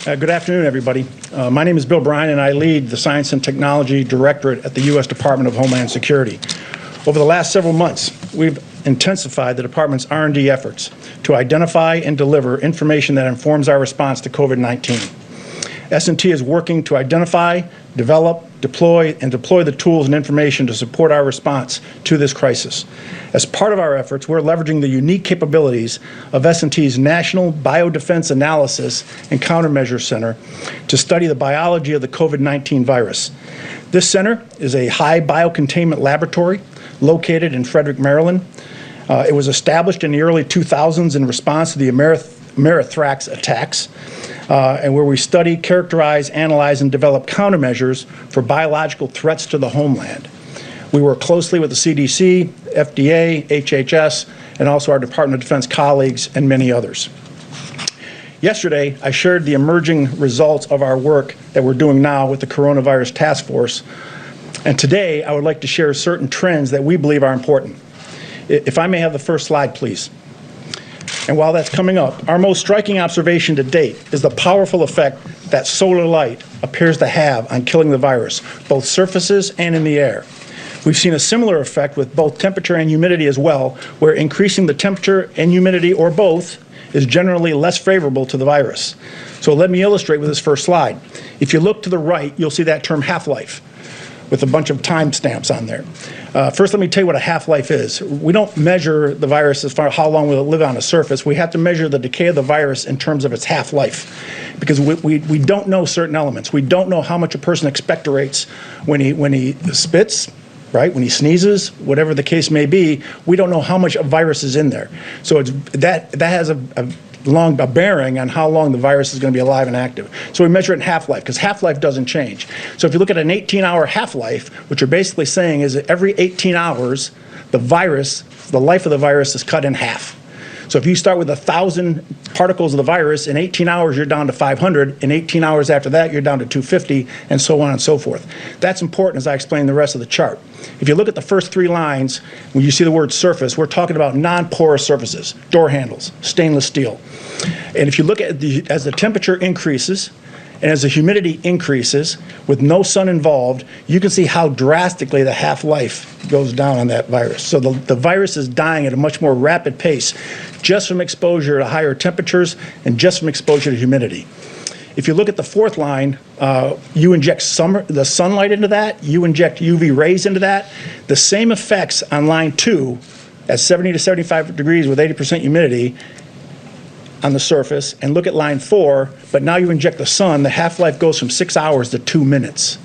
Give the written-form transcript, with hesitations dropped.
Good afternoon, everybody. My name is Bill Bryan, and I lead the Science and Technology Directorate at the U.S. Department of Homeland Security. Over the last several months, we've intensified the department's R&D efforts to identify and deliver information that informs our response to COVID-19. S&T is working to identify, develop, deploy the tools and information to support our response to this crisis. As part of our efforts, we're leveraging the unique capabilities of S&T's National Biodefense Analysis and Countermeasures Center to study the biology of the COVID-19 virus. This center is a high biocontainment laboratory located in Frederick, Maryland. It was established in the early 2000s in response to the Amerithrax attacks, and where we study, characterize, analyze, and develop countermeasures for biological threats to the homeland. We work closely with the CDC, FDA, HHS, and also our Department of Defense colleagues and many others. Yesterday, I shared the emerging results of our work that we're doing now with the Coronavirus Task Force, and today I would like to share certain trends that we believe are important. If I may have the first slide, please. And while that's coming up, our most striking observation to date is the powerful effect that solar light appears to have on killing the virus, both surfaces and in the air. We've seen a similar effect with both temperature and humidity as well, where increasing the temperature and humidity, or both, is generally less favorable to the virus. So let me illustrate with this first slide. If you look to the right, you'll see that term half-life with a bunch of time stamps on there. First, let me tell you what a half-life is. We don't measure the virus as far as how long will it live on a surface. We have to measure the decay of the virus in terms of its half-life, because we don't know certain elements. We don't know how much a person expectorates when he spits, right? When he sneezes, whatever the case may be, we don't know how much virus is in there. So that has a bearing on how long the virus is going to be alive and active. So we measure it in half-life, because half-life doesn't change. So if you look at an 18-hour half-life, what you're basically saying is that every 18 hours, the life of the virus is cut in half. So if you start with 1,000 particles of the virus, in 18 hours you're down to 500, in 18 hours after that you're down to 250, and so on and so forth. That's important as I explain the rest of the chart. If you look at the first three lines, when you see the word surface, we're talking about non-porous surfaces, door handles, stainless steel. And if you look at as the temperature increases, and as the humidity increases, with no sun involved, you can see how drastically the half-life goes down on that virus. So the virus is dying at a much more rapid pace just from exposure to higher temperatures and just from exposure to humidity. If you look at the fourth line, you inject the sunlight into that, you inject UV rays into that. The same effects on line 2 at 70 to 75 degrees with 80% humidity on the surface, and look at line 4, but now you inject the sun, the half-life goes from 6 hours to 2 minutes.